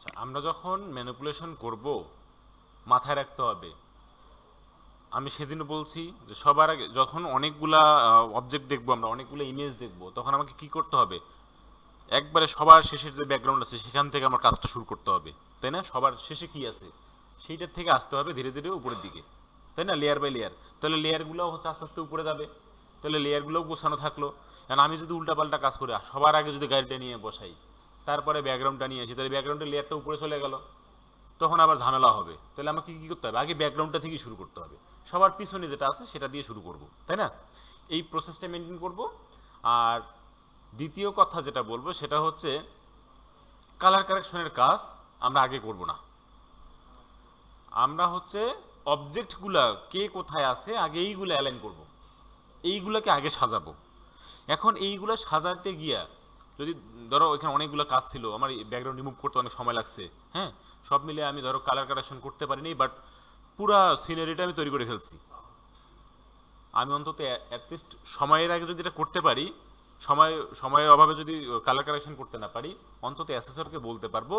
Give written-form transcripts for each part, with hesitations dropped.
আচ্ছা, আমরা যখন ম্যানিপুলেশন করব মাথায় রাখতে হবে, আমি সেদিনও বলছি যে সবার আগে যখন অনেকগুলা অবজেক্ট দেখবো, আমরা অনেকগুলো ইমেজ দেখবো, তখন আমাকে কি করতে হবে, একবারে সবার শেষের যে ব্যাকগ্রাউন্ড আছে সেখান থেকে আমার কাজটা শুরু করতে হবে, তাই না? সবার শেষে কি আছে সেইটার থেকে আসতে হবে ধীরে ধীরে উপরের দিকে, তাই না? Layer by layer. তাহলে লেয়ারগুলো হচ্ছে আস্তে আস্তে উপরে যাবে, তাহলে লেয়ারগুলোও গোছানো থাকলো। কারণ আমি যদি উল্টাপাল্টা কাজ করি, সবার আগে যদি গাড়িটা নিয়ে বসাই, তারপরে ব্যাকগ্রাউন্ডটা নিয়ে আসি, তাহলে ব্যাকগ্রাউন্ডের লেয়ারটা উপরে চলে গেল, তখন আবার ঝামেলা হবে। তাহলে আমাকে কি করতে হবে, আগে ব্যাকগ্রাউন্ডটা থেকেই শুরু করতে হবে, সবার পিছনে যেটা আছে সেটা দিয়ে শুরু করব, তাই না? এই প্রসেসটা মেনটেন করব। আর দ্বিতীয় কথা যেটা বলবো সেটা হচ্ছে কালার কারেকশনের কাজ আমরা আগে করব না। আমরা হচ্ছে অবজেক্টগুলা কে কোথায় আছে আগে এইগুলো অ্যালাইন করব, এইগুলাকে আগে সাজাবো। এখন এইগুলো সাজাতে গিয়া যদি ধরো এখানে অনেকগুলো কাজ ছিল, আমার ব্যাকগ্রাউন্ড রিমুভ করতে অনেক সময় লাগছে, হ্যাঁ, সব মিলে আমি ধরো কালার কারেকশন করতে পারিনি, বাট পুরা সিনারিটা আমি তৈরি করে ফেলছি। আমি অন্তত অ্যাটলিস্ট সময়ের আগে যদি এটা করতে পারি, সময়ের অভাবে যদি কালার কারেকশন করতে না পারি, অন্তত অ্যাসেসরকে বলতে পারবো,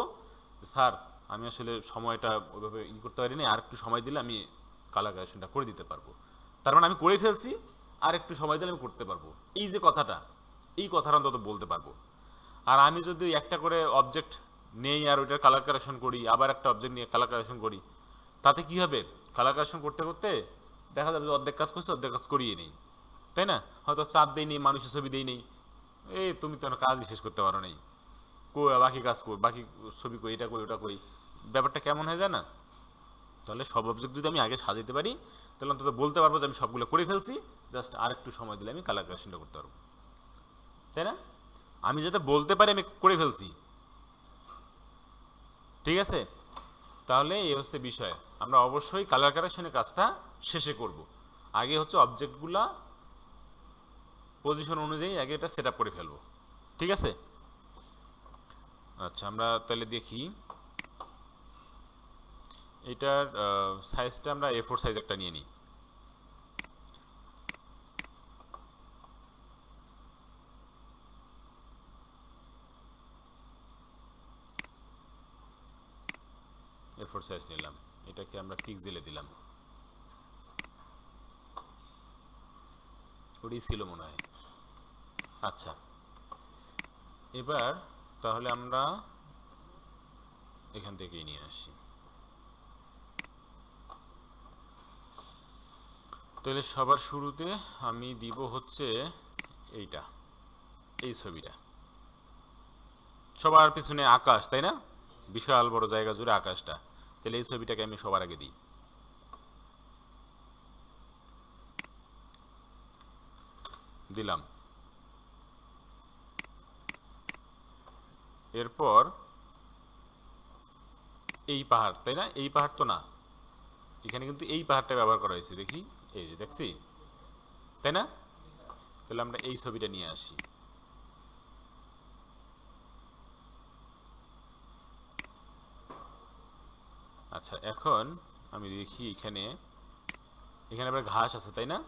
স্যার আমি আসলে সময়টা ওইভাবে করতে পারিনি, আর একটু সময় দিলে আমি কালার কারেকশনটা করে দিতে পারবো। তার মানে আমি করে ফেলছি, আর একটু সময় দিলে আমি করতে পারবো। এই যে কথাটা, এই কথাটা অন্তত বলতে পারবো। আর আমি যদি একটা করে অবজেক্ট নেই আর ওইটার কালার কারেকশন করি, আবার একটা অবজেক্ট নিয়ে কালার কারেকশন করি, তাতে কি হবে, কালার কারেকশন করতে করতে দেখা যাবে যে অর্ধেক কাজ করছে, অর্ধেক কাজ করিয়ে নেই, তাই না? হয়তো চাপ দেই নেই, মানুষের ছবি দেই নেই, এই তুমি তো কাজই শেষ করতে পারো নাই, কই বাকি কাজ কর, বাকি ছবি কই, এটা কই ওটা কই, ব্যাপারটা কেমন হয়ে যায় না? তাহলে সব অবজেক্ট যদি আমি আগে সাজাতে পারি, তাহলে অন্তত বলতে পারবো যে আমি সবগুলো করে ফেলছি, জাস্ট আর একটু সময় দিলে আমি কালার কারেকশনটা করতে পারবো, তাই না? আমি যাতে বলতে পারি আমি করে ফেলছি, ঠিক আছে? তাহলে এই হচ্ছে বিষয়, আমরা অবশ্যই কালার কারেকশনের কাজটা শেষে করব। আগে হচ্ছে অবজেক্টগুলা পজিশন অনুযায়ী আগে এটা সেট আপ করে ফেলবো, ঠিক আছে? আচ্ছা, আমরা তাহলে দেখি এটার সাইজটা আমরা A4 সাইজ একটা নিয়ে নিই। A4 সাইজ নিলাম, এটাকে আমরা পিক্সেলে দিলাম, ওটাই ছিল মনে হয়। আচ্ছা, এবার তাহলে আমরা এখান থেকেই নিয়ে আসি। তাহলে সবার শুরুতে আমি দিব হচ্ছে এইটা, এই ছবিটা, সবার পিছনে আকাশ, তাই না? বিশাল বড় জায়গা জুড়ে আকাশটা, তাহলে এই ছবিটাকে আমি সবার আগে দিই, দিলাম। এরপর এই পাহাড়, তাই না? এই পাহাড় তো না, এখানে কিন্তু এই পাহাড়টা ব্যবহার করা হয়েছে, দেখি, এই যে দেখছি, তাই না? তাহলে আমরা এই ছবিটা নিয়ে আসি। আচ্ছা, এখন আমি দেখি এখানে, এখানে আবার ঘাস আছে, তাই না?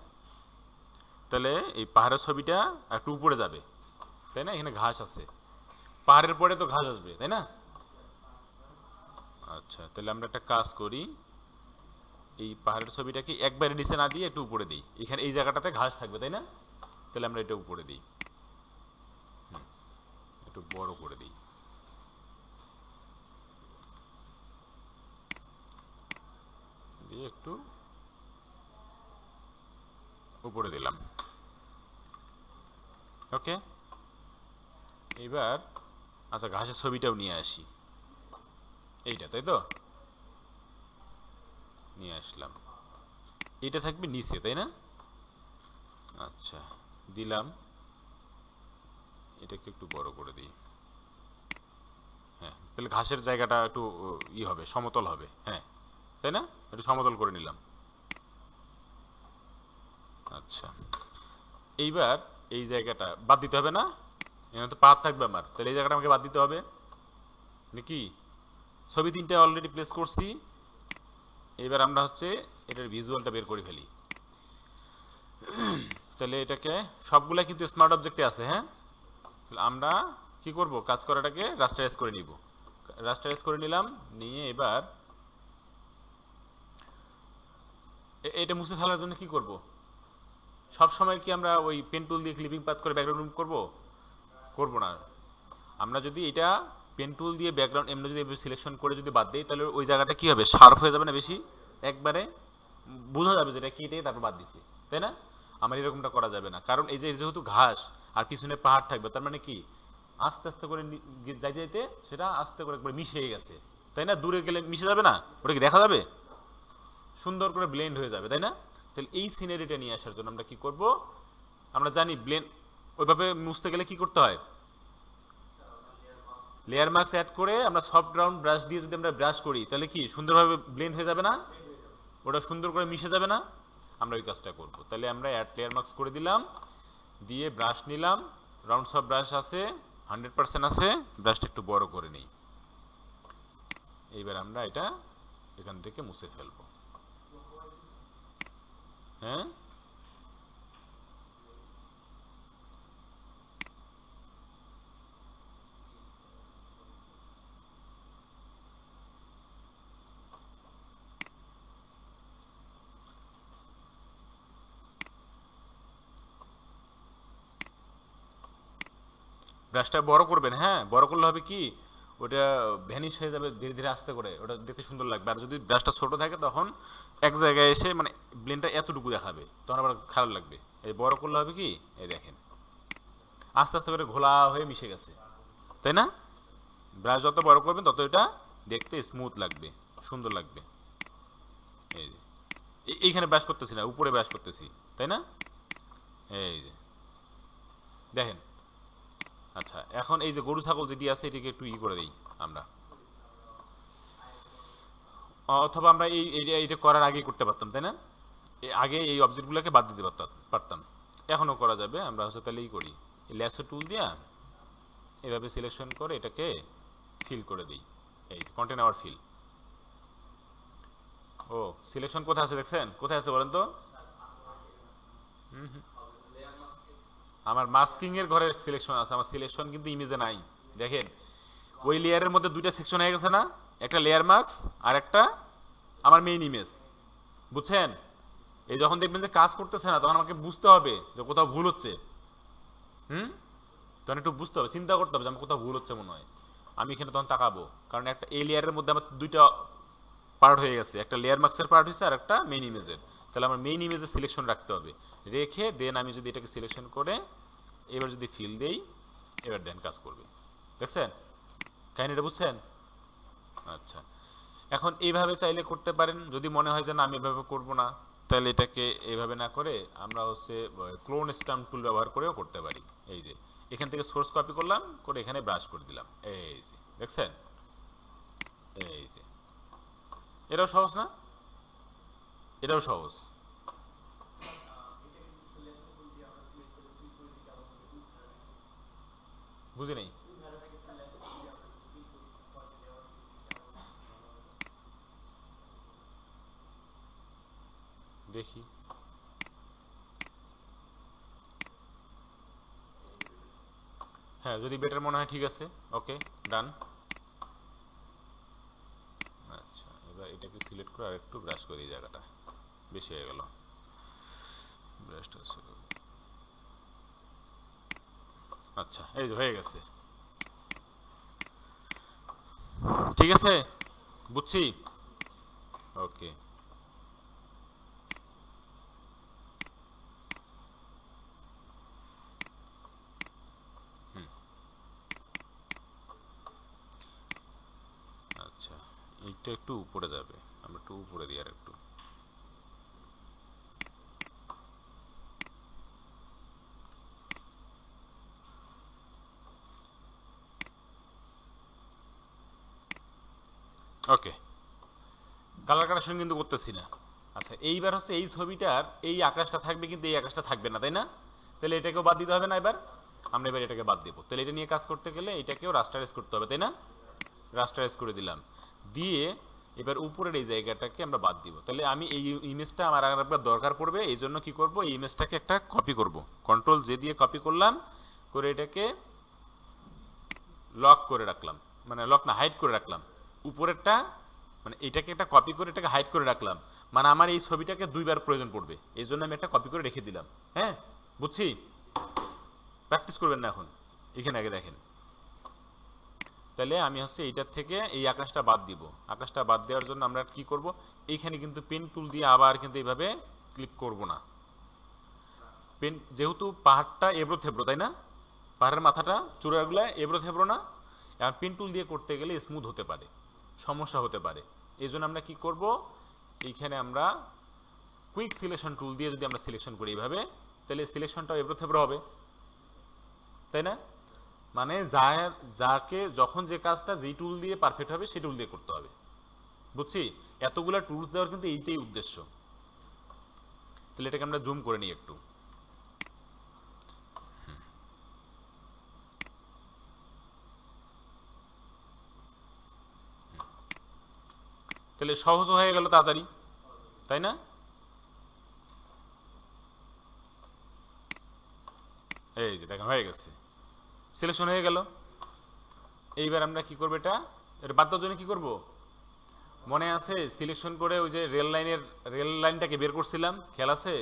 তাহলে এই পাহাড়ের ছবিটা একটু উপরে যাবে, তাই না? এখানে ঘাস আছে, পাহাড়ের পরে তো ঘাস আসবে, তাই না? আচ্ছা, তাহলে আমরা একটা কাজ করি, এই পাহাড়ের ছবিটাকে একবারে নিচে না দিয়ে একটু উপরে দিই, এখানে এই জায়গাটাতে ঘাস থাকবে, তাই না? তাহলে আমরা এটা উপরে দিই, একটু বড় করে দিই, দিয়ে একটু উপরে দিলাম। ওকে, এবার আচ্ছা ঘাসের ছবিটাও নিয়ে আসি, এইটা, তাই তো? নিয়ে আসলাম, এটা থাকবে নিচে, তাই না? আচ্ছা, দিলাম, এটাকে একটু বড় করে দিই, হ্যাঁ, তাহলে ঘাসের জায়গাটা একটু হবে, সমতল হবে, হ্যাঁ, তাই না? একটু সমতল করে নিলাম। আচ্ছা, এইবার এই জায়গাটা বাদ দিতে হবে না? এখানে তো পাহাড় থাকবে আমার, তাহলে এই জায়গাটা আমাকে বাদ দিতে হবে নাকি? ছবি তিনটা অলরেডি প্লেস করছি, এবার আমরা হচ্ছে এটার ভিজুয়ালটা বের করে ফেলি। তাহলে এটাকে সবগুলা কিন্তু স্মার্ট অবজেক্টে আছে, হ্যাঁ? আমরা কি করব, কাজ করাটাকে রাস্টারাইজ করে নিব। রাস্টারাইজ করে নিলাম, নিয়ে এবার এটা মুছে ফেলার জন্য কি করব? সব সময় কি আমরা ওই পেন টুল দিয়ে ক্লিপিং পাথ করে ব্যাকগ্রাউন্ড রিমুভ করব? করব না। আমরা যদি এটা পেন টুল দিয়ে ব্যাকগ্রাউন্ড এমনি যদি সিলেকশন করে যদি বাদ দিই, তাহলে ওই জায়গাটা কি হবে, শার্প হয়ে যাবে না বেশি, একবারে বোঝা যাবে যেটা কেটে তারপর বাদ দিছি, তাই না? আমার এরকমটা করা যাবে না, কারণ এই যে যেহেতু ঘাস আর পিছনে পাহাড় থাকবে, তার মানে কি আস্তে আস্তে করে যাইতে যাইতে সেটা আস্তে করে একবার মিশে গেছে, তাই না? দূরে গেলে মিশে যাবে না, ওটা কি দেখা যাবে? সুন্দর করে ব্লেন্ড হয়ে যাবে, তাই না? তাহলে এই সিনারিটা নিয়ে আসার জন্য আমরা কি করব? আমরা জানি ব্লেন্ড ওইভাবে মুছতে গেলে কি করতে হয়, লেয়ার মাস্ক অ্যাড করে আমরা সফট গ্রাউন্ড ব্রাশ দিয়ে যদি আমরা ব্রাশ করি, তাহলে কি সুন্দরভাবে ব্লেন্ড হয়ে যাবে না, ওটা সুন্দর করে মিশে যাবে না? আমরা ওই কাজটা করব। তাহলে আমরা অ্যাড লেয়ার মাস্ক করে দিলাম, দিয়ে ব্রাশ নিলাম, রাউন্ড সফট ব্রাশ আছে 100% আছে, ব্রাশটা একটু বড় করে নিই। এইবার আমরা এটা এখান থেকে মুছে ফেলবো। হ্যাঁ, ব্রাশটা বড় করবেন। হ্যাঁ, বড় করলে হবে কি, ওটা ভ্যানিশ হয়ে যাবে ধীরে ধীরে আস্তে করে, ওটা দেখতে সুন্দর লাগবে। আর যদি ব্রাশটা ছোট থাকে তখন এক জায়গায় এসে মানে ব্লেন্ডটা এতটুকু দেখাবে, তখন আবার খারাপ লাগবে। এই বড় করলে হবে কি, এই দেখেন আস্তে আস্তে করে ঘোলা হয়ে মিশে গেছে, তাই না? ব্রাশ যত বড় করবেন তত এটা দেখতে স্মুথ লাগবে, সুন্দর লাগবে। এই যে এইখানে ব্রাশ করতেছি না, উপরে ব্রাশ করতেছি, তাই না? এই যে দেখেন। আচ্ছা, এখন এই যে গরু ছাগল যেটি আছে এটিকে একটু করে দিই আমরা, অথবা আমরা এইটা করার আগে করতে পারতাম, তাই না? আগে এই অবজেক্টগুলোকে বাদ দিতে পারতাম। এখনও করা যাবে, আমরা হচ্ছে তাহলে করি, এই ল্যাসো টুল দিয়া এভাবে সিলেকশন করে এটাকে ফিল করে দিই। এই কন্টেন্ট আওয়ার ফিল। ও সিলেকশন কোথায় আছে দেখছেন? কোথায় আছে বলেন তো? আমার মাস্কিং এর ঘরের সিলেকশন আছে, আমার সিলেকশন কিন্তু ইমেজে নাই। দেখেন ওই লেয়ারের মধ্যে দুইটা সেকশন হয়ে গেছে না, একটা লেয়ার মাস্ক আর একটা আমার মেইন ইমেজ, বুঝছেন? এই যখন দেখবেন যে কাজ করতেছে না, তখন আমাকে বুঝতে হবে যে কোথাও ভুল হচ্ছে। তখন একটু বুঝতে হবে, চিন্তা করতে হবে যে আমার কোথাও ভুল হচ্ছে মনে হয়, আমি এখানে তখন তাকাবো। কারণ একটা এই লেয়ারের মধ্যে আমার দুইটা পার্ট হয়ে গেছে, একটা লেয়ার মার্কসের পার্ট হয়েছে আর একটা মেইন ইমেজের। তাহলে আমার মেইন ইমেজের সিলেকশন রাখতে হবে, রেখে দেন আমি যদি এটাকে সিলেকশন করে এবার যদি ফিল দেই, এবার দেন কাজ করবে। দেখছেন কাহিনিটা, বুঝছেন? আচ্ছা, এখন এইভাবে চাইলে করতে পারেন। যদি মনে হয় যে না আমি এভাবে করবো না, তাহলে এটাকে এইভাবে না করে আমরা হচ্ছে ক্লোন স্ট্যাম্প টুল ব্যবহার করেও করতে পারি। এই যে এখান থেকে সোর্স কপি করলাম, করে এখানে ব্রাশ করে দিলাম, এই যে দেখছেন, এই যে এটাও সহজ না? এটাও সহজ। বুঝি নাই। দেখি, হ্যাঁ যদি বেটার মনে হয় ঠিক আছে, ওকে ডান। আচ্ছা, এবার এটাকে সিলেক্ট করে আর একটু ব্রাশ করে এই জায়গাটা বেশি হয়ে গেল, ব্রাশটা। আচ্ছা, এই যে হয়ে গেছে, ঠিক আছে, বুঝছি, ওকে। আচ্ছা, এইটা একটু উপরে যাবে, আমরা একটু উপরে দিই আর একটু। ওকে, কালার কারেকশন কিন্তু করতেছি না। আচ্ছা, এইবার হচ্ছে এই ছবিটার এই আকাশটা থাকবে কিন্তু এই আকাশটা থাকবে না, তাই না? তাহলে এটাকেও বাদ দিতে হবে না? এবার আমরা এটাকে বাদ দেবো। তাহলে এটা নিয়ে কাজ করতে গেলে এটাকেও রাস্টারাইজ করতে হবে, তাই না? রাস্টারাইজ করে দিলাম, দিয়ে এবার উপরের এই জায়গাটাকে আমরা বাদ দিব। তাহলে আমি এই ইমেজটা আমার আরেকবার দরকার পড়বে, এই জন্য কী করবো, এই ইমেজটাকে একটা কপি করব, কন্ট্রোল জে দিয়ে কপি করলাম, করে এটাকে লক করে রাখলাম। মানে লক না, হাইড করে রাখলাম উপরেরটা, মানে এটাকে একটা কপি করে এটাকে হাইড করে রাখলাম, মানে আমার এই ছবিটাকে দুইবার প্রয়োজন পড়বে, এই জন্য আমি একটা কপি করে রেখে দিলাম। হ্যাঁ, বুঝছি, প্র্যাকটিস করবেন না এখন, এখানে আগে দেখেন। তাহলে আমি হচ্ছে এইটার থেকে এই আকাশটা বাদ দিব, আকাশটা বাদ দেওয়ার জন্য আমরা কি করব, এইখানে কিন্তু পেন টুল দিয়ে আবার কিন্তু এইভাবে ক্লিক করব না, পেন যেহেতু পাহাড়টা এবড়ো থেবড়ো, তাই না, পাহাড়ের মাথাটা চূড়াগুলো এবড়ো থেবড়ো না, আর পেন টুল দিয়ে করতে গেলে স্মুথ হতে পারে, সমস্যা হতে পারে, এই জন্য আমরা কি করব, এইখানে আমরা কুইক সিলেকশন টুল দিয়ে যদি আমরা সিলেকশন করি এইভাবে, তাহলে সিলেকশনটাও এবড়ো থেবড়ো হবে, তাই না, মানে যাকে যখন যে কাজটা যেই টুল দিয়ে পারফেক্ট হবে সেই টুল দিয়ে করতে হবে, বুঝছি, এতগুলা টুলস দেওয়ার কিন্তু এইটাই উদ্দেশ্য। তাহলে এটাকে আমরা জুম করে নিই একটু, তাহলে সহজ হয়ে গেল তাড়াতাড়ি, তাই না, এই যে দেখেন হয়ে গেছে, সিলেকশন হয়ে গেল। এইবার আমরা কি করবো, এটা বাদ দেওয়ার জন্য কি করব, মনে আছে সিলেকশন করে ওই যে রেল লাইনটাকে বের করছিলাম, খেয়াল আছে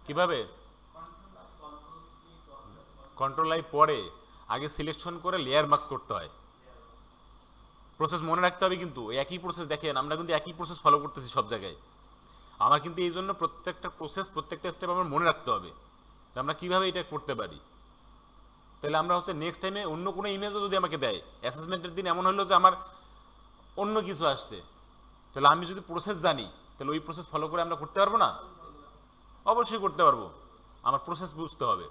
কিভাবে, কন্ট্রোল আই পরে আগে সিলেকশন করে লেয়ার মার্কস করতে হয়, প্রসেস মনে রাখতে হবে, কিন্তু একই প্রসেস, দেখেন আমরা কিন্তু একই প্রসেস ফলো করতেছি সব জায়গায়, আমার কিন্তু এই জন্য প্রত্যেকটা প্রসেস প্রত্যেকটা স্টেপ আমার মনে রাখতে হবে যে আমরা কিভাবে এটা করতে পারি। তাহলে আমরা হচ্ছে নেক্সট টাইমে অন্য কোনো ইমেজও যদি আমাকে দেয়, অ্যাসেসমেন্টের দিন এমন হলো যে আমার অন্য কিছু আসছে, তাহলে আমি যদি প্রসেস জানি তাহলে ওই প্রসেস ফলো করে আমরা করতে পারবো না, অবশ্যই করতে পারবো, আমার প্রসেস বুঝতে হবে।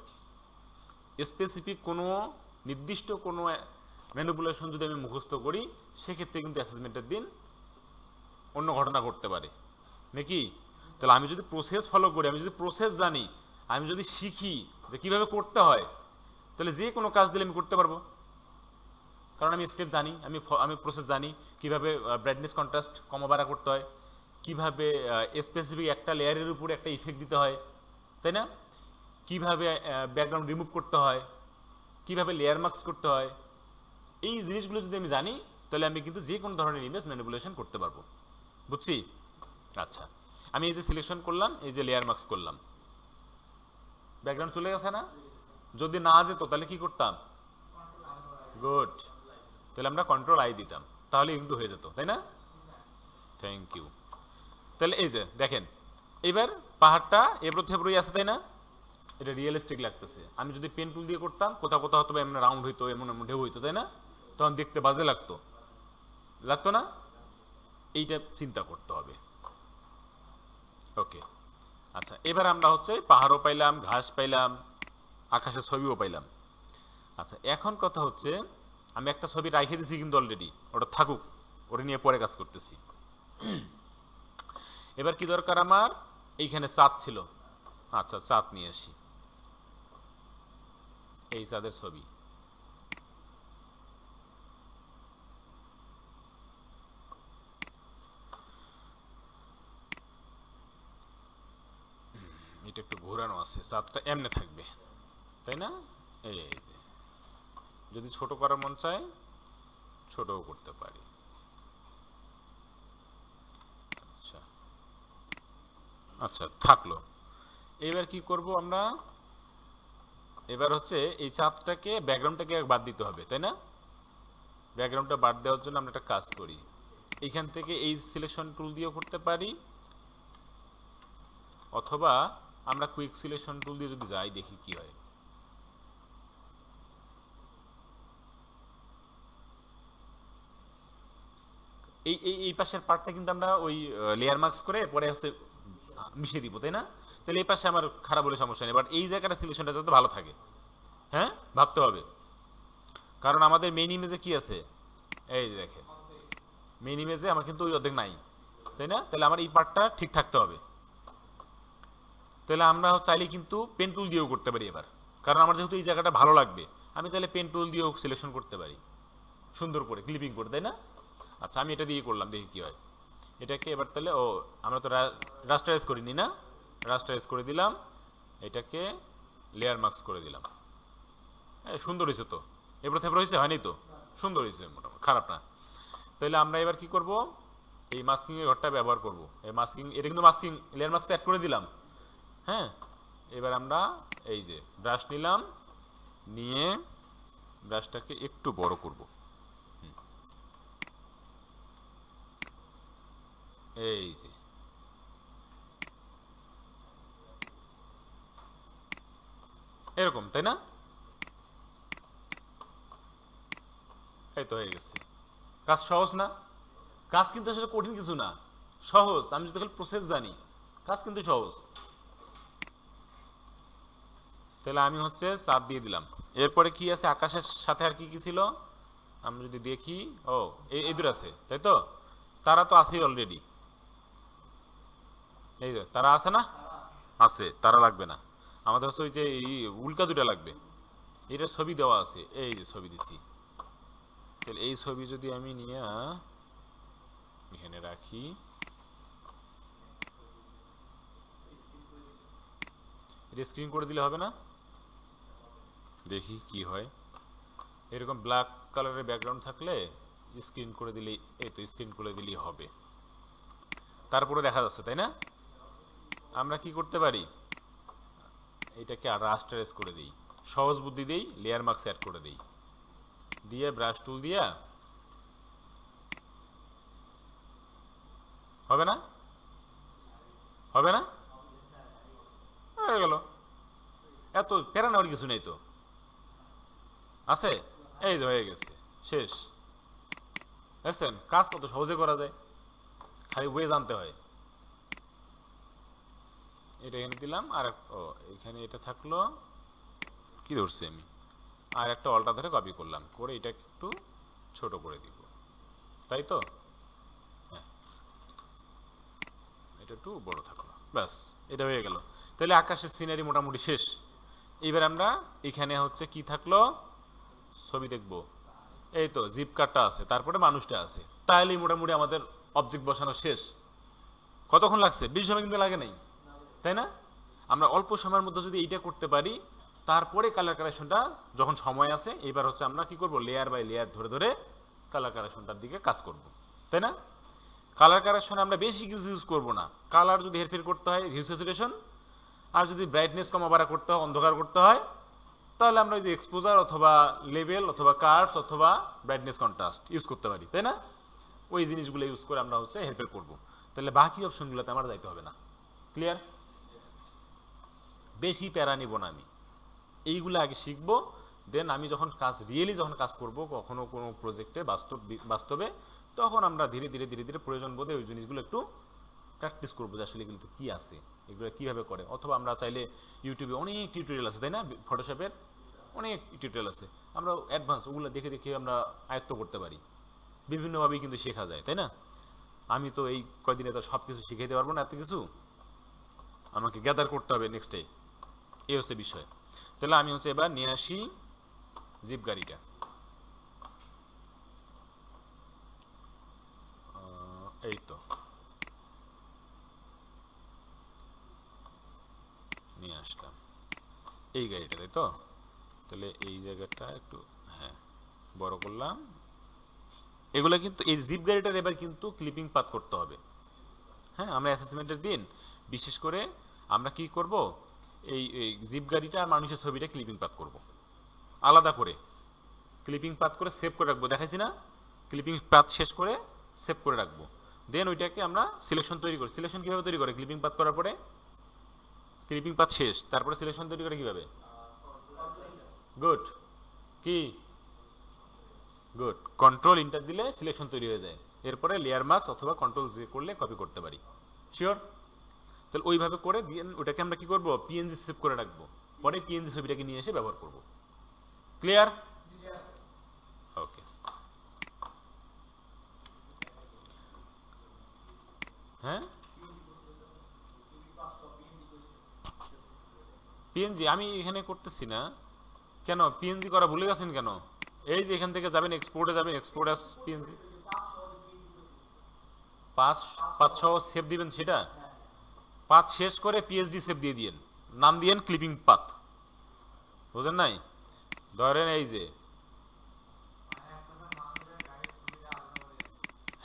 স্পেসিফিক কোনো নির্দিষ্ট কোনো ম্যানিপুলেশন যদি আমি মুখস্থ করি, সেক্ষেত্রে কিন্তু অ্যাসেসমেন্টের দিন অন্য ঘটনা ঘটতে পারে নাকি। তাহলে আমি যদি প্রসেস ফলো করি, আমি যদি প্রসেস জানি, আমি যদি শিখি যে কিভাবে করতে হয়, তাহলে যে কোনো কাজ দিলে আমি করতে পারবো, কারণ আমি স্টেপ জানি, আমি প্রসেস জানি, কিভাবে ব্রাইটনেস কন্ট্রাস্ট কমা বাড়া করতে হয়, কিভাবে স্পেসিফিক একটা লেয়ারের উপরে একটা ইফেক্ট দিতে হয়, তাই না, কিভাবে ব্যাকগ্রাউন্ড রিমুভ করতে হয়, কিভাবে লেয়ার মার্কস করতে হয়, এই জিনিসগুলো যদি আমি জানি তাহলে আমি কিন্তু যে কোনো ধরনের ইমেজ ম্যানিপুলেশন করতে পারবো, বুঝছি। আচ্ছা, আমি এই যে সিলেকশন করলাম, এই যে লেয়ার মার্কস করলাম, ব্যাকগ্রাউন্ড চলে গেছে না, যদি না যেত তাহলে কি করতাম, গুড, তাহলে আমরা কন্ট্রোল আই দিতাম, তাহলে কিন্তু হয়ে যেত, তাই না, থ্যাংক ইউ। তাহলে এই যে দেখেন এবার পাহাড়টা এবড়ো থেবড়োই আছে, তাই না, এটা রিয়েলিস্টিক লাগতেছে। আমি যদি পেন টুল দিয়ে করতাম, কোথাও কোথাও হয়তো এমন রাউন্ড হইতো, এমন এমন ঢেউ হইতো, তাই না, তখন দেখতে বাজে লাগতো না, এইটা চিন্তা করতে হবে। ওকে, আচ্ছা, এবার আমরা হচ্ছে পাহাড়ও পাইলাম, ঘাস পাইলাম, আকাশের ছবিও পাইলাম। আচ্ছা, এখন কথা হচ্ছে আমি একটা ছবি রাখিয়ে দিছি কিন্তু অলরেডি, ওটা থাকুক, ওটা নিয়ে পরে কাজ করতেছি। এবার কি দরকার আমার, এইখানে চাঁদ ছিল, আচ্ছা চাঁদ নিয়ে আসি, এই চাঁদের ছবি, এটা একটু ঘোরানো আছে, চাঁদটা এমনে থাকবে, তাই না, এই যে যদি ছোট করার মন চায় ছোটও করতে পারি। আচ্ছা আচ্ছা, থাকলো। এবার কি করব আমরা, এবার হচ্ছে এই চাঁদটাকে ব্যাকগ্রাউন্ডটাকে বাদ দিতে হবে, তাই না, ব্যাকগ্রাউন্ডটা বাদ দেওয়ার জন্য আমরা একটা কাজ করি, এইখান থেকে এই সিলেকশন টুল দিয়েও করতে পারি, অথবা আমরা কুইক সিলেকশন টুল দিয়ে যদি যাই দেখি কি হয়। এই এই পাশের পার্টটা কিন্তু আমরা ওই লেয়ার মার্কস করে পরে হচ্ছে মিশিয়ে দিব, তাই না, তাহলে এই পাশে আমার খারাপ হলে সমস্যা নেই, বাট এই জায়গাটা সিলেকশনটা যাতে ভালো থাকে, হ্যাঁ ভাবতে হবে, কারণ আমাদের মেইন ইমেজে কি আছে, এই যে দেখেন মেইন ইমেজে আমার কিন্তু ওই অর্ধেক নাই, তাই না, তাহলে আমার এই পার্টটা ঠিক থাকতে হবে। তাহলে আমরা চাইলে কিন্তু পেন টুল দিয়েও করতে পারি এবার, কারণ আমার যেহেতু এই জায়গাটা ভালো লাগবে, আমি তাহলে পেন টুল দিয়েও সিলেকশন করতে পারি সুন্দর করে ক্লিপিং করে, তাই না। আচ্ছা, আমি এটা দিয়ে করলাম, দেখি কি হয়। এটাকে এবার তাহলে আমরা তো রাস্টারাইজ করিনি না, রাস্টারাইজ করে দিলাম, এটাকে লেয়ার মার্কস করে দিলাম, সুন্দর হয়েছে তো, এবার থেবড়ে হয়েছে, হয়নি তো, সুন্দর হয়েছে, মোটামুটি খারাপ না। তাহলে আমরা এবার কি করব, এই মাস্কিং এর ঘরটা ব্যবহার করব। এই মাস্কিং, এটা কিন্তু মাস্কিং লেয়ার মাস্ক অ্যাড করে দিলাম। হ্যাঁ, এবার আমরা এই যে ব্রাশ নিলাম, নিয়ে ব্রাশটাকে একটু বড় করব। এই যে এরকম, তাই না? এই তো হয়ে গেছে। কাজ সহজ না? কাজ কিন্তু আসলে কঠিন কিছু না, সহজ। আমি যদি খালি প্রসেস জানি, কাজ কিন্তু সহজ। তাহলে আমি হচ্ছে চাঁদ দিয়ে দিলাম। এরপরে কি আছে আকাশের সাথে, আর কি কি ছিল আমি যদি দেখি, ও এই দূর আছে, তাই তো? তারা তো আছে অলরেডি, এই যে তারা আছে না, আছে, তারা লাগবে না আমাদের, হচ্ছে ওই যে এই উল্কা দুটা লাগবে। এটা ছবি দেওয়া আছে, এই যে ছবি দিছি। তাহলে এই ছবি যদি আমি নিয়ে এখানে রাখি, এটা স্ক্রিন করে দিলে হবে না? দেখি কি হয়। এরকম ব্ল্যাক কালারের ব্যাকগ্রাউন্ড থাকলে স্ক্রিন করে দিলেই, এই তো স্ক্রিন করে দিলেই হবে। তারপরে দেখা যাচ্ছে, তাই না? আমরা কি করতে পারি, এটাকে আর রাস্টারাইজ করে দিই, সহজ বুদ্ধি দেই, লেয়ার মার্কস অ্যাড করে দিই, দিয়ে ব্রাশ টুল দিয়া, হবে না? হবে না? হয়ে গেল। এত প্যারা নেওয়ার কিছু নেই তো, আছে, এই যে হয়ে গেছে, শেষ। দেখছেন কাজ কত সহজে করা যায়, খালি ওয়ে জানতে হয়। এটা এখানে দিলাম, আর ও এখানে এটা থাকলো, কি ধরছি আমি, আর একটা অল্টা ধরে কপি করলাম, করে এটাকে একটু ছোট করে দিব, তাই তো? হ্যাঁ, এটা একটু বড় থাকলো, ব্যাস, এটা হয়ে গেল। তাহলে আকাশের সিনারি মোটামুটি শেষ। এবার আমরা এখানে হচ্ছে কি থাকলো, ছবি দেখব, এই তো জিপ কাটটা আছে, তারপরে মানুষটা আছে, তাহলেই মোটামুটি আমাদের অবজেক্ট বসানো শেষ। কতক্ষণ লাগছে? বেশি সময় কিন্তু লাগে নাই, তাই না? আমরা অল্প সময়ের মধ্যে যদি এইটা করতে পারি, তারপরে কালার কারেকশনটা যখন সময় আছে, এবার হচ্ছে আমরা কি করব, লেয়ার বাই লেয়ার ধরে ধরে কালার কারেকশনটার দিকে কাজ করব, তাই না? কালার কারেকশন আমরা বেশি কিছু ইউজ করব না। কালার যদি হেরফের করতে হয় হিউ স্যাচুরেশন, আর যদি ব্রাইটনেস কমা বাড়া করতে হয়, অন্ধকার করতে হয়, তাহলে আমরা ওই যে এক্সপোজার অথবা লেভেল অথবা কার্ভস অথবা ব্রাইটনেস কন্ট্রাস্ট ইউজ করতে পারি, তাই না? ওই জিনিসগুলো ইউজ করে আমরা হচ্ছে হেরফের করব। তাহলে বাকি অপশনগুলোতে আমার যাইতে হবে না। ক্লিয়ার? বেশি প্যারা নিব না আমি, এইগুলো আগে শিখবো, দেন আমি যখন কাজ রিয়েলি যখন কাজ করব কখনো কোনো প্রজেক্টে বাস্তবে, তখন আমরা ধীরে ধীরে ধীরে ধীরে প্রয়োজন বোধে ওই জিনিসগুলো একটু প্র্যাকটিস করবো, যে আসলে এগুলোতে কী আছে, এগুলো কীভাবে করে। অথবা আমরা চাইলে ইউটিউবে অনেক টিউটোরিয়াল আছে, তাই না? ফটোশপের অনেক টিউটোরিয়াল আছে, আমরা অ্যাডভান্স ওগুলো দেখে দেখে আমরা আয়ত্ত করতে পারি। বিভিন্নভাবেই কিন্তু শেখা যায়, তাই না? আমি তো এই কয়দিনে তো সব কিছু শিখাইতে পারবো না, এত কিছু আমাকে গ্যাদার করতে হবে নেক্সট ডে, এই হচ্ছে বিষয়। তাহলে আমি হচ্ছে এবার নিয়ে আসি জিপ গাড়িটা, এই তো নিয়ে আসলাম এই গাড়িটা, তাই তো? তাহলে এই জায়গাটা একটু, হ্যাঁ, বড় করলাম। এগুলো কিন্তু এই জিপ গাড়িটার এবার কিন্তু ক্লিপিং পাত করতে হবে। হ্যাঁ, আমরা অ্যাসেসমেন্টের দিন বিশেষ করে আমরা কি করব, এই জিপ গাড়িটা আর মানুষের ছবিটা ক্লিপিং পাত করব, আলাদা করে ক্লিপিং পাত করে সেভ করে রাখবো। দেখাইছি না? ক্লিপিং পাত শেষ করে সেভ করে রাখবো, দেন ওইটাকে আমরা সিলেকশন তৈরি করি। সিলেকশন কীভাবে তৈরি করে? ক্লিপিং পাত করার পরে, ক্লিপিং পাত শেষ, তারপরে সিলেকশন তৈরি করে কীভাবে? গুড, কি গুড, কন্ট্রোল ইন্টার দিলে সিলেকশন তৈরি হয়ে যায়। এরপরে লেয়ার মার্কস অথবা কন্ট্রোল জে করলে কপি করতে পারি। শিওর? তাহলে ওইভাবে করে দিয়ে ওটাকে আমরা কি করব, পিএনজি সেভ করে রাখবো, পরে পিএনজি ছবিটাকে নিয়ে এসে ব্যবহার করব। ক্লিয়ার? ওকে। হ্যাঁ, পিএনজি আমি এখানে করতেছি না কেন? পিএনজি করা ভুলে গেছেন কেন? এই যে এখান থেকে যাবেন, এক্সপোর্টে যাবেন, এক্সপোর্ট অ্যাজ পিএনজি, 5 সেভ দিবেন, সেটা 5 শেষ করে পিএইচডি সেভ দিয়ে দিয়েন, নাম দিয়েন ক্লিপিং পাথ। বুঝেন নাই? ধরেন এই যে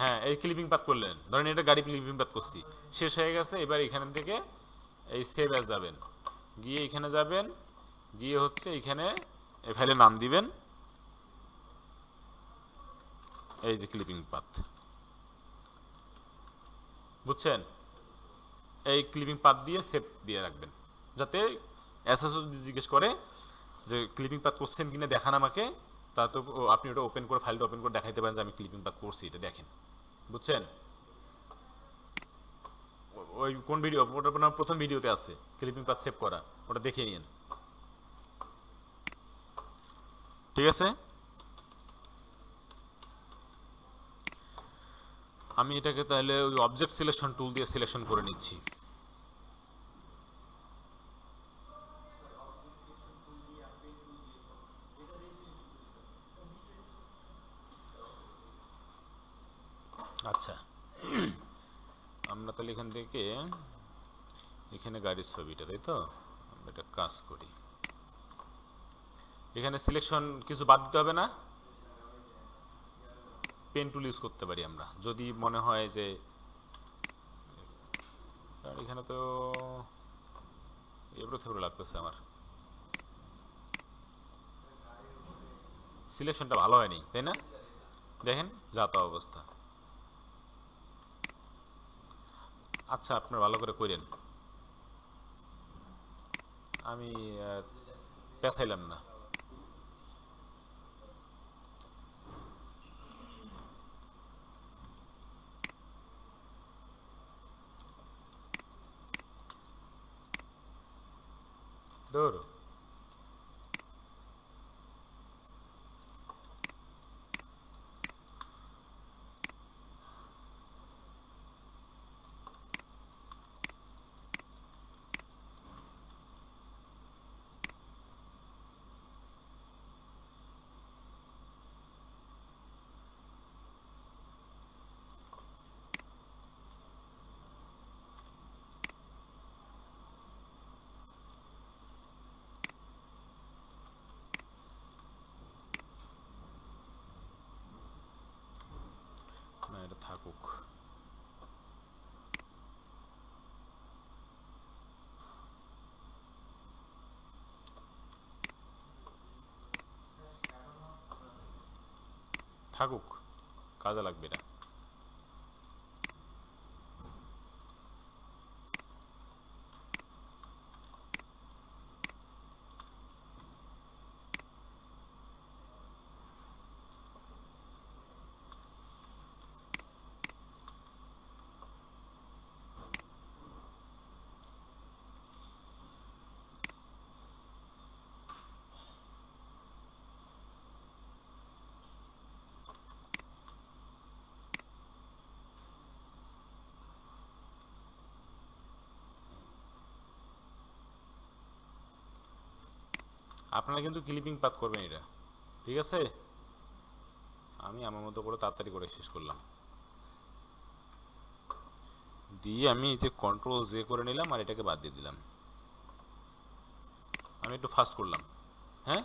হ্যাঁ, এই ক্লিপিং পাথ করলেন, ধরেন এটা গাড়ি ক্লিপিং পাথ করছি, শেষ হয়ে গেছে। এবার এখান থেকে এই সেভ অ্যাজ যাবেন, গিয়ে এখানে যাবেন, গিয়ে হচ্ছে এখানে এই ফাইলের নাম দিবেন, এই যে ক্লিপিং পাথ, বুঝছেন? এই ক্লিপিং পাথ দিয়ে সেভ দিয়ে রাখবেন, যাতে এসএসও যদি জিজ্ঞেস করে যে ক্লিপিং পাথ করছেন কিনা দেখান আমাকে, তা তো আপনি ওটা ওপেন করে, ফাইলটা ওপেন করে দেখাইতে পারেন যে আমি ক্লিপিং পাথ করছি, এটা দেখেন। বুঝছেন? ওই কোন ভিডিও, ওটা আপনার প্রথম ভিডিওতে আছে ক্লিপিং পাথ সেভ করা, ওটা দেখে নিন। ঠিক আছে, আমি এটাকে তাহলে ওই অবজেক্ট সিলেকশন টুল দিয়ে সিলেকশন করে নিচ্ছি। আচ্ছা, আমরা তাহলে এখান থেকে এখানে গাড়ির ছবিটা, তাই তো, আমরা এটা কাজ করি। এখানে সিলেকশন কিছু বাদ দিতে হবে না, পেন টুল ইউজ করতে পারি আমরা যদি মনে হয় যে, এখানে তো এবড়ো থেবড়ো লাগতেছে আমার, সিলেকশনটা ভালো হয়নি, তাই না? দেখেন যা তা অবস্থা। আচ্ছা, আপনার ভালো করে করেন, আমি পেছাইলাম না। ধরো না, এটা থাকুক। থাকুক, কাজে লাগবে এটা। আপনারা কিন্তু ক্লিপিং পাথ করবেন এটা, ঠিক আছে? আমি আমার মতো করে তাড়াতাড়ি করে শেষ করলাম, দিয়ে আমি এই যে কন্ট্রোল জে করে নিলাম আর এটাকে বাদ দিয়ে দিলাম। আমি একটু ফাস্ট করলাম, হ্যাঁ।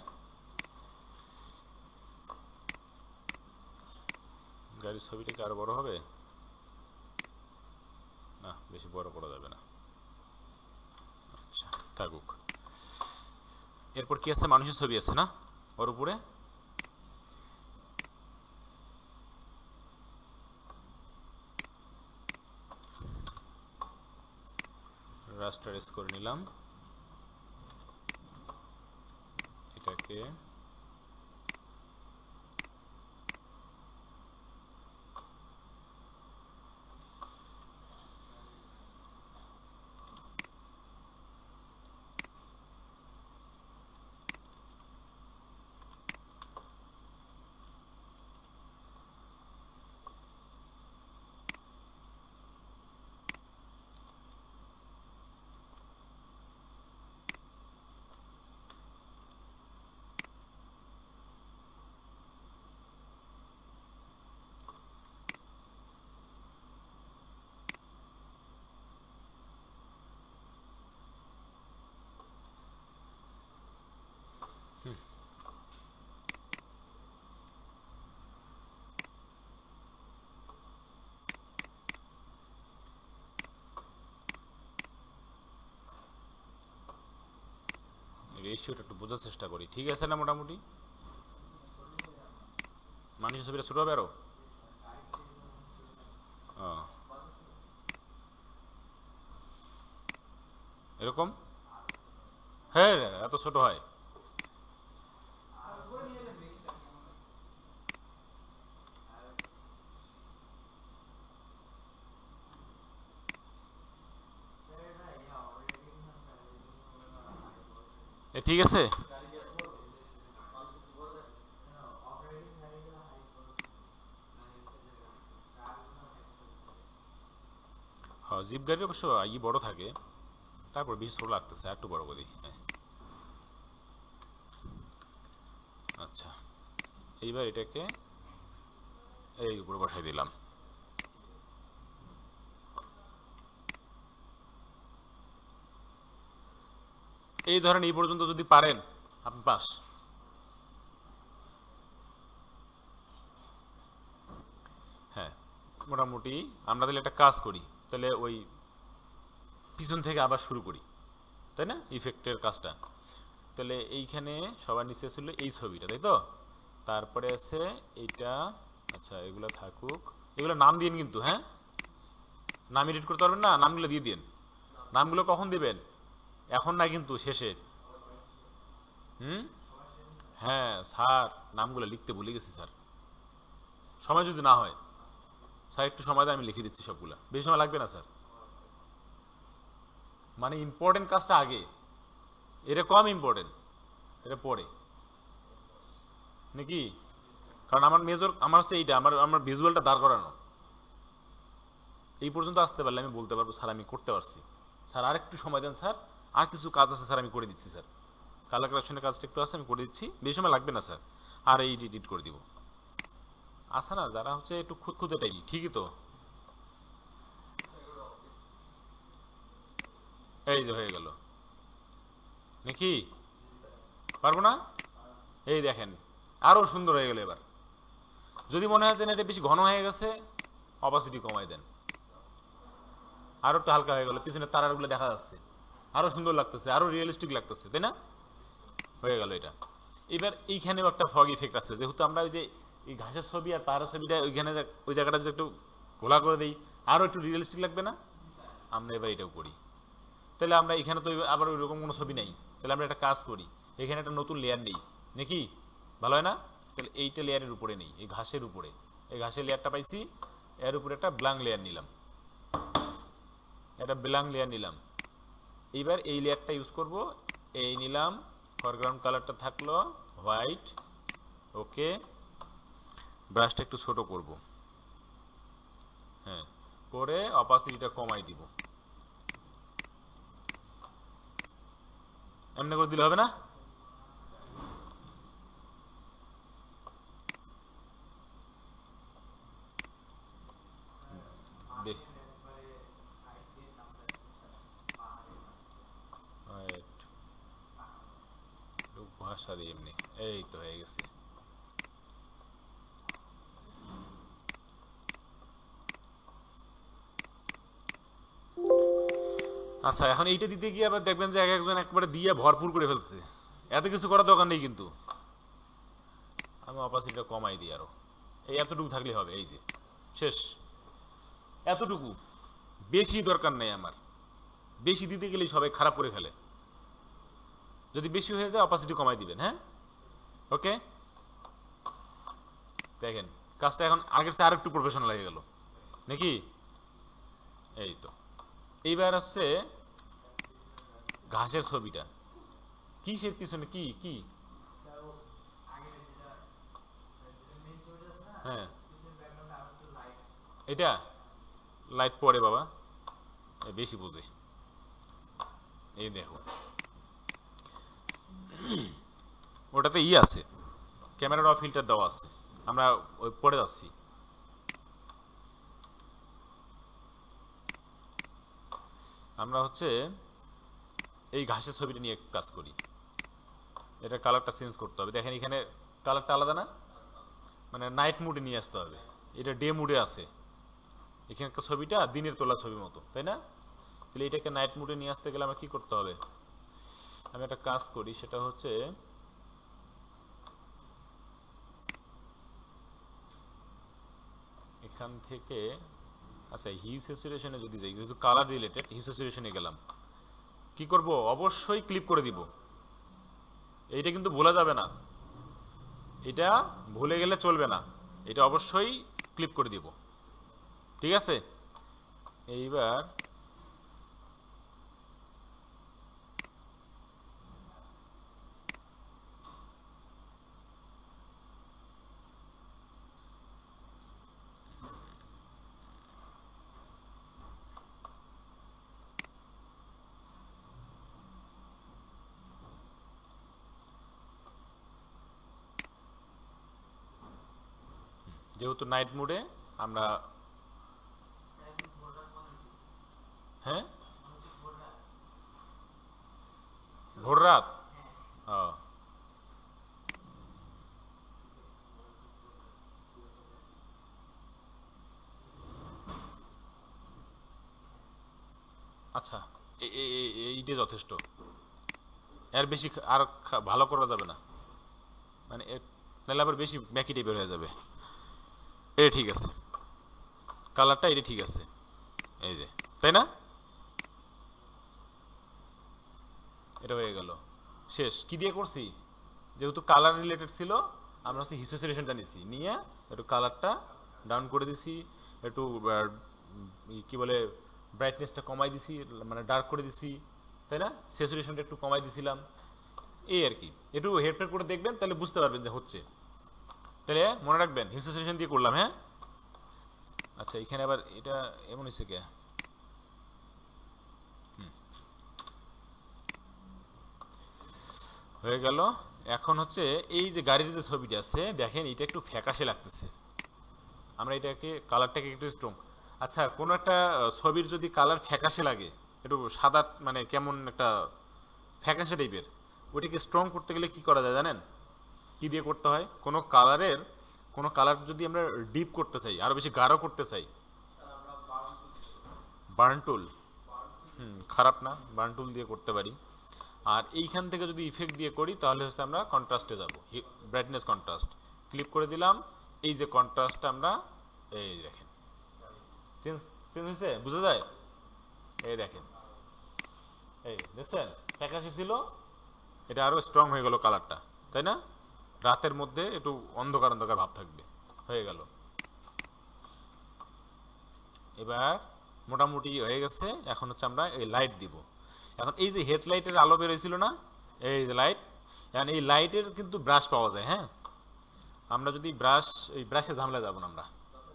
গাড়ির ছবিটা কি আরো বড় হবে? না, বেশি বড় করা যাবে না। আচ্ছা, থাকুক। এরপর কি আছে? মানুষের ছবি আছে না ওর উপরে? রাস্টারাইজ করে নিলাম এটাকে। রেশিওটা একটু বোঝার চেষ্টা করি, ঠিক আছে না? মোটামুটি মানুষের ছবিটা ছোট হবে আরো। এরকম, হ্যাঁ এত ছোট হয়? ঠিক আছে। হ্যাঁ জিপ গাড়ির অবশ্য বড় থাকে, তারপর বেশি ছোট লাগতেছে, আর একটু বড় করে দিই। হ্যাঁ আচ্ছা, এইবার এটাকে এই উপরে বসাই দিলাম। এই ধরেন এই পর্যন্ত যদি পারেন আপনি পাস। হ্যাঁ মোটামুটি আমরা তাহলে একটা কাজ করি, তাহলে ওই পিছন থেকে আবার শুরু করি, তাই না? ইফেক্টের কাজটা তাহলে এইখানে সবার নিচে ছিল এই ছবিটা, তাই তো? তারপরে আছে এইটা। আচ্ছা এগুলো থাকুক, এগুলো নাম দিন কিন্তু, হ্যাঁ নাম এডিট করতে পারবেন না, নামগুলো দিয়ে দিন। নামগুলো কখন দিবেন? এখন না কিন্তু, শেষে। হুম, হ্যাঁ স্যার নামগুলো লিখতে ভুলে গেছি স্যার, সময় যদি না হয়। স্যার একটু সময় দেয়, আমি লিখে দিচ্ছি সবগুলা, বেশি সময় লাগবে না স্যার। মানে ইম্পর্টেন্ট কাজটা আগে, এটা কম ইম্পর্টেন্ট, এটা পরে নাকি? কারণ আমার মেজর আমার হচ্ছে এইটা, আমার আমার ভিজুয়ালটা দাঁড় করানো। এই পর্যন্ত আসতে পারলে আমি বলতে পারবো স্যার আমি করতে পারছি। স্যার আর একটু সময় দেন স্যার, আর কিছু কাজ আছে স্যার আমি করে দিচ্ছি স্যার, কালার কারেকশনের কাজটা একটু আছে আমি করে দিচ্ছি, বেশি সময় লাগবে না স্যার, আর এই এডিট করে দিব। আছে না যারা হচ্ছে একটু খুঁতখুঁতে টাইপ, ঠিকই তো। এই যে হয়ে গেল নাকি? পারবো না? এই দেখেন আরো সুন্দর হয়ে গেল। এবার যদি মনে হয় যে না এটা বেশি ঘন হয়ে গেছে, অপাসিটি কমাই দেন, আরো একটু হালকা হয়ে গেল, পিছনের তারাগুলো দেখা যাচ্ছে, আরো সুন্দর লাগতেছে, আরো রিয়েলিস্টিক লাগতেছে, তাই না? হয়ে গেল এটা। এবার এইখানেও একটা ফগ ইফেক্ট আছে, যেহেতু আমরা ওই যে এই ঘাসের ছবি আর তারের ছবিটা ওইখানে ওই জায়গাটা যে একটু ঘোলা করে দিই, আরো একটু রিয়েলিস্টিক লাগবে না? আমরা এবার এটাও করি। তাহলে আমরা এখানে তো আবার ওই রকম কোনো ছবি নেই, তাহলে আমরা একটা কাজ করি, এখানে একটা নতুন লেয়ার নেই নাকি? ভালো হয় না? তাহলে এইটা লেয়ারের উপরে নেই, এই ঘাসের উপরে, এই ঘাসের লেয়ারটা পাইছি, এর উপরে একটা ব্ল্যাঙ্ক লেয়ার নিলাম, একটা ব্ল্যাঙ্ক লেয়ার নিলাম। এইবার এই লেয়ারটা ইউজ করব, এই নিলাম, ফরগ্রাউন্ড কালারটা থাকলো হোয়াইট, ওকে। ব্রাশটা একটু ছোট করব, হ্যাঁ, করে অপাসিটিটা কমাই দিব। এমনি করে দিলে হবে না? ভাষা দিয়ে এমনি, এই তো হয়ে গেছে। আচ্ছা এখন এইটা দিতে গিয়ে আবার দেখবেন যে এক একজন একবারে দিয়ে ভরপুর করে ফেলছে, এত কিছু করার দরকার নেই কিন্তু। আমি অপাসিটিটা কমাই দিই আরো, এই এতটুকু থাকলে হবে, এই যে শেষ, এতটুকু, বেশি দরকার নেই আমার। বেশি দিতে গেলেই সবাই খারাপ করে ফেলে, যদি বেশি হয়ে যায় অপাসিটি কমাই দিবেন, হ্যাঁ ওকে। দেখেন কাজটা এখন আগের চেয়ে আরেকটু প্রফেশনাল হয়ে গেল নাকি? এই তো। এইবার হচ্ছে ঘাসের ছবিটা, কিসের পিছনে কি কি? হ্যাঁ এটা লাইট পড়ে বাবা, বেশি বোঝে। এই দেখো ওটাতে আছে, ক্যামেরার অফ ফিল্টার দেওয়া আছে, আমরা ওই পড়ে যাচ্ছি। আমরা হচ্ছে এই ঘাসের ছবিটা নিয়ে কাজ করি, এটা কালারটা চেঞ্জ করতে হবে। দেখেন এখানে কালারটা আলাদা না, মানে নাইট মুডে নিয়ে আসতে হবে, এটা ডে মুডে আছে। এখানকার ছবিটা দিনের তোলা ছবির মতো, তাই না? তাহলে এটাকে নাইট মুডে নিয়ে আসতে গেলে আমরা কি করতে হবে? আমি একটা কাজ করি, সেটা হচ্ছে এখান থেকে, আচ্ছা হিউ স্যাচুরেশনে যদি যাই, যেহেতু কালার রিলেটেড, হিউ স্যাচুরেশনে গেলাম, কি করব, অবশ্যই ক্লিপ করে দিব। এইটা কিন্তু ভোলা যাবে না, এটা ভুলে গেলে চলবে না, এটা অবশ্যই ক্লিপ করে দিব। ঠিক আছে, এইবার যেহেতু নাইট মোডে আমরা, হ্যাঁ ভোর রাত, ও আচ্ছা, এইটা যথেষ্ট, এর বেশি আর ভালো করা যাবে না, মানে তাহলে আবার বেশি ম্যাকি টাইপের হয়ে যাবে। এটা ঠিক আছে, কালারটা এটা ঠিক আছে, এই যে, তাই না? এটা হয়ে গেল, শেষ। কি দিয়ে করছি, যেহেতু কালার রিলেটেড ছিল, আমরা হচ্ছে হিউ স্যাচুরেশনটা নিছি, নিয়ে একটু কালারটা ডাউন করে দিছি, একটু কি বলে ব্রাইটনেসটা কমাই দিছি, মানে ডার্ক করে দিছি, তাই না? স্যাচুরেশনটা একটু কমাই দিছিলাম, এই আর কি। একটু হেডফেড করে দেখবেন, তাহলে বুঝতে পারবেন যে হচ্ছে। তাহলে মনে রাখবেন হিউ স্যাচুরেশন দিয়ে করলাম, হ্যাঁ। আচ্ছা, এখানে আবার এটা এমন হয়েছে কে, হয়ে গেল। এখন হচ্ছে এই যে গাড়ির যে ছবিটা আছে, দেখেন এটা একটু ফ্যাকাশে লাগতেছে, আমরা এটাকে কালারটাকে একটু স্ট্রং, আচ্ছা কোনো একটা ছবির যদি কালার ফ্যাকাশে লাগে, একটু সাদা মানে কেমন একটা ফ্যাকাশে টাইপের, ওইটাকে স্ট্রং করতে গেলে কি করা যায় জানেন? কি দিয়ে করতে হয়? কোনো কালার যদি আমরা ডিপ করতে চাই, আরো বেশি গাঢ় করতে চাই, বার্ন টুল, খারাপ না, বার্ন টুল দিয়ে করতে পারি। আর এইখান থেকে যদি ইফেক্ট দিয়ে করি, তাহলে হচ্ছে আমরা কন্ট্রাস্টে যাব, ব্রাইটনেস কন্ট্রাস্ট ক্লিক করে দিলাম। এই যে কন্ট্রাস্টটা আমরা, এই দেখেন চেঞ্জ চেঞ্জ হয়েছে, বুঝা যায়? এই দেখেন, এই দেখছেন ফ্যাকাশে ছিল, এটা আরো স্ট্রং হয়ে গেল কালারটা, তাই না? রাতের মধ্যে একটু অন্ধকার অন্ধকার ভাব থাকবে, হয়ে গেল। এবার মোটামুটি হয়ে গেছে, এখন হচ্ছে আমরা এই লাইট দিব। এখন এই যে হেডলাইটের আলো বেরোয়ছিল না, এই যে লাইট, এখন এই লাইটের কিন্তু ব্রাশ পাওয়া যায়, হ্যাঁ। আমরা যদি এই ব্রাশে ঝামেলা যাব না,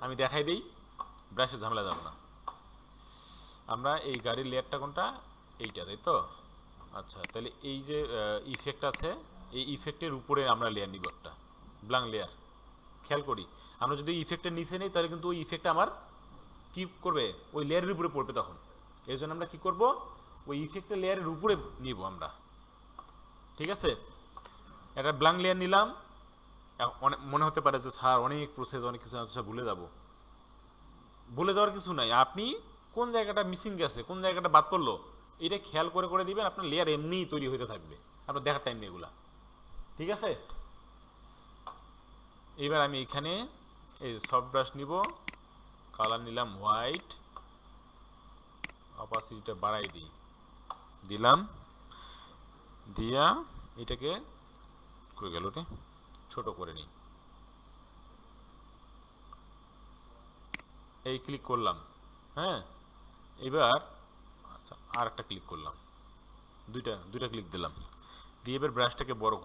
আমি দেখাই দিই, ব্রাশে ঝামেলা যাব না। আমরা এই গাড়ির লেয়ারটা কোনটা, এইটা, তাই তো? আচ্ছা, তাহলে এই যে ইফেক্ট আছে, এই ইফেক্টের উপরে আমরা লেয়ার নিব একটা ব্ল্যাঙ্ক লেয়ার। খেয়াল করি, আমরা যদি ইফেক্টের নিচে নিই, তাহলে কিন্তু ওই ইফেক্টটা আমার কি করবে, ওই লেয়ারের উপরে পড়বে তখন। এই জন্য আমরা কি করব, ওই ইফেক্টের লেয়ারের উপরে নিব আমরা। ঠিক আছে, একটা ব্ল্যাঙ্ক লেয়ার নিলাম। মনে হতে পারে যে স্যার অনেক প্রসেস, অনেক কিছু ভুলে যাব। ভুলে যাওয়ার কিছু নাই, আপনি কোন জায়গাটা মিসিং গেছে, কোন জায়গাটা বাদ পড়লো, এটা খেয়াল করে করে দিবেন, আপনার লেয়ার এমনিই তৈরি হতে থাকবে, আপনার দেখার টাইম নেই এগুলা। ঠিক আছে, এবার আমি এখানে এই সফট ব্রাশ নিব, কালার নিলাম হোয়াইট, অপাসিটিটা বাড়াই দিলাম, দিয়া এটাকে করে গেল রে, ছোট করে নিই, এই ক্লিক করলাম, হ্যাঁ। এবার আচ্ছা, আর একটা ক্লিক করলাম, দুইটা ক্লিক দিলাম, দিয়ে এবার ব্রাশটাকে বড়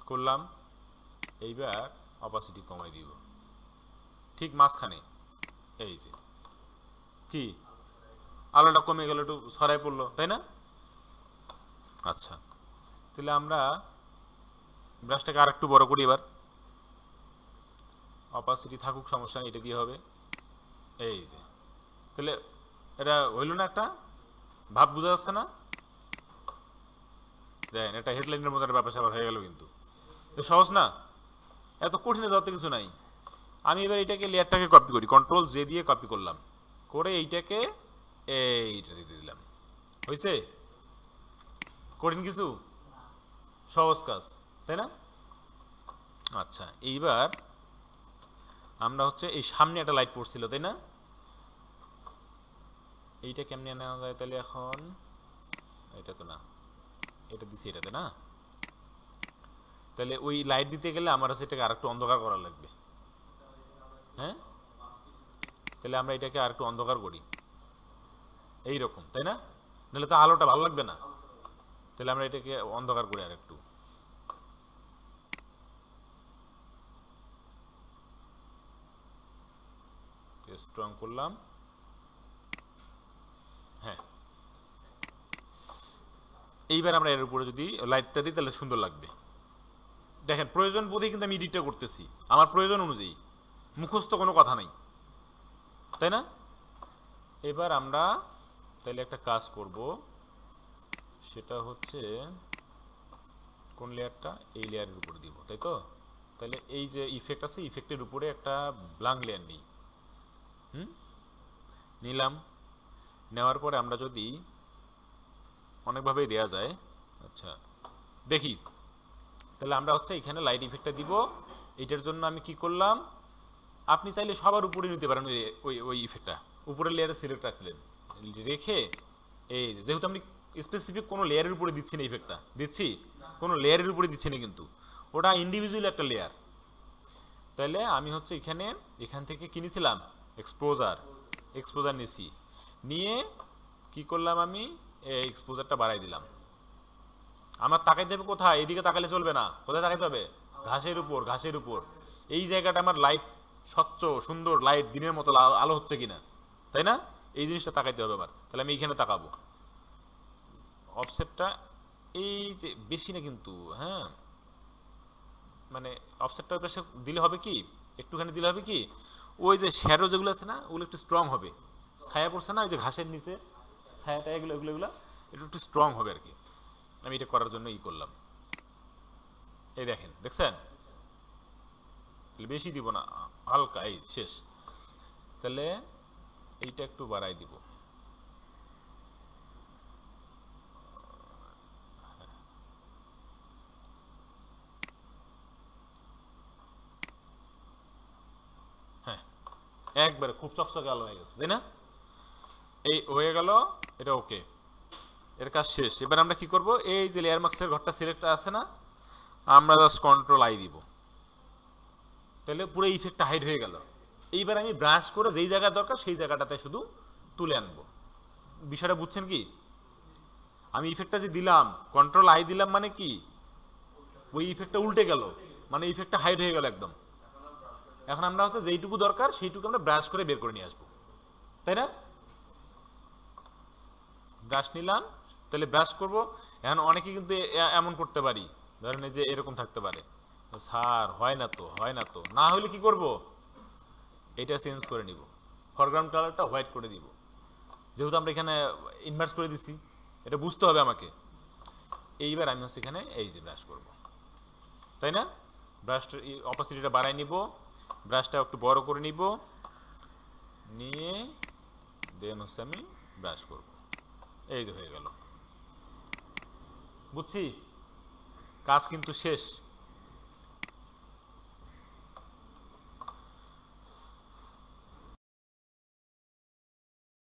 করলাম। এইবার অপাসিটি কমাই দিব, ঠিক মাঝখানে, এই যে কি আলোটা কমে গেল, একটু ছড়াই পড়লো, তাই না? আচ্ছা, তাহলে আমরা ব্রাশটাকে আর একটু বড় করি, এবার অপাসিটি থাকুক, সমস্যা নেই, এটা দিয়ে হবে। এই যে, তাহলে এটা হইল না, একটা ভাব বোঝা যাচ্ছে না? দেখেন, এটা হেডলাইনের মতো ব্যাপার স্যাপার হয়ে গেল, কিন্তু সহজ না, এত কঠিন যাওয়াতে কিছু নাই। আমি এবার এটাকে লেয়ারটাকে কপি করি, কন্ট্রোল জে দিয়ে কপি করলাম, করে এইটাকে এইটা দিয়ে দিলাম, হয়েছে? কঠিন কিছু, সহজ কাজ, তাই না? আচ্ছা, এইবার আমরা হচ্ছে এই সামনে একটা লাইট পড়ছিল, তাই না? এইটা কেমনে নেওয়া যায় তাহলে এখন? এটা তো না, এটা দিছি এটাতে না। তাহলে ওই লাইট দিতে গেলে আমার হচ্ছে এটাকে আরেকটু অন্ধকার করা লাগবে। হ্যাঁ, তাহলে আমরা এটাকে আরেকটু অন্ধকার করি এইরকম, তাই না? নাহলে তো আলোটা ভালো লাগবে না। তাহলে আমরা এটাকে অন্ধকার করি আরেকটু। স্ট্রং করলাম। হ্যাঁ, এইবার আমরা এর উপরে যদি লাইটটা দিই তাহলে সুন্দর লাগবে। দেখেন, প্রয়োজন বোধেই কিন্তু আমি এডিটটা করতেছি আমার প্রয়োজন অনুযায়ী, মুখস্থ কোনো কথা নাই, তাই না? এবার আমরা তাহলে একটা কাজ করব, সেটা হচ্ছে কোন লেয়ারটা? এই লেয়ারের উপরে দিব, তাই তো? তাহলে এই যে ইফেক্ট আছে, ইফেক্টের উপরে একটা ব্ল্যাঙ্ক লেয়ার নিই। নিলাম। নেওয়ার পরে আমরা যদি অনেকভাবেই দেয়া যায়, আচ্ছা দেখি, তাহলে আমরা হচ্ছে এখানে লাইট ইফেক্টটা দিব। এটার জন্য আমি কি করলাম, আপনি চাইলে সবার উপরে নিতে পারেন ওই ওই ইফেক্টটা, উপরের লেয়ারে সিলেক্ট রাখলেন, রেখে এই যেহেতু আমি স্পেসিফিক কোনো লেয়ারের উপরে দিচ্ছি না, ইফেক্টটা দিচ্ছি কোনো লেয়ারের উপরে দিচ্ছি না, কিন্তু ওটা ইন্ডিভিজুয়াল একটা লেয়ার। তাহলে আমি হচ্ছে এখান থেকে কিনেছিলাম এক্সপোজার নিছি, নিয়ে কি করলাম, আমি এই এক্সপোজারটা বাড়াই দিলাম। আমার তাকাইতে হবে কোথায়? এইদিকে তাকালে চলবে না, কোথায় তাকাইতে হবে? ঘাসের উপর। এই জায়গাটা আমার লাইট স্বচ্ছ সুন্দর লাইট দিনের মতো আলো হচ্ছে কিনা, তাই না? এই জিনিসটা তাকাইতে হবে আবার। তাহলে আমি এইখানে তাকাবো। অফসেটটা এই যে বেশি না কিন্তু, হ্যাঁ, মানে অফসেটটা ওই পাশে দিলে হবে কি, একটুখানি দিলে হবে কি, ওই যে শ্যাডো যেগুলো আছে না, ওগুলো একটু স্ট্রং হবে। ছায়া পড়ছে না ওই যে ঘাসের নিচে, ছায়াটা এগুলো এগুলো এগুলো একটু স্ট্রং হবে আর কি। আমি এটা করার জন্য করলাম। এই দেখছেন? বেশি দিব না, হালকা, এই শেষ। তাহলে এইটা একটু বাড়াই দিব। হ্যাঁ, একবারে খুব চকচকে আলো হয়ে গেছে, তাই না? এই হয়ে গেল, এটা ওকে, এর কাজ শেষ। এবার আমরা কি করব, এই যে লেয়ার মাস্কের ঘরটা সিলেক্ট আছে না, আমরা জাস্ট কন্ট্রোল আই দিব, তাহলে পুরো ইফেক্টটা হাইড হয়ে গেল। এইবার আমি ব্রাশ করে যেই জায়গায় দরকার সেই জায়গাটাতে শুধু তুলে আনবো। বিষয়টা বুঝছেন কি? আমি ইফেক্টটা যে দিলাম, কন্ট্রোল আই দিলাম, মানে কি, ওই ইফেক্টটা উল্টে গেল, মানে ইফেক্টটা হাইড হয়ে গেল একদম। এখন আমরা হচ্ছে যেইটুকু দরকার সেইটুকু আমরা ব্রাশ করে বের করে নিয়ে আসবো, তাই না? ব্রাশ নিলাম, তাহলে ব্রাশ করব। এখন অনেকে কিন্তু এমন করতে পারি, ধরেন এই যে এরকম থাকতে পারে, স্যার হয় না তো, না হলে কি করব, এটা চেঞ্জ করে নিব, ফরগ্রাউন্ড কালারটা হোয়াইট করে দিব, যেহেতু আমরা এখানে ইনভার্স করে দিচ্ছি, এটা বুঝতে হবে আমাকে। এইবার আমি হচ্ছে এখানে এই যে ব্রাশ করব, তাই না? ব্রাশটা অপাসিটিটা বাড়াই নিব, ব্রাশটা একটু বড় করে নিব, নিয়ে দেন হচ্ছে আমি ব্রাশ করব। এই যে হয়ে গেল, বুঝছি, কাজ কিন্তু শেষ।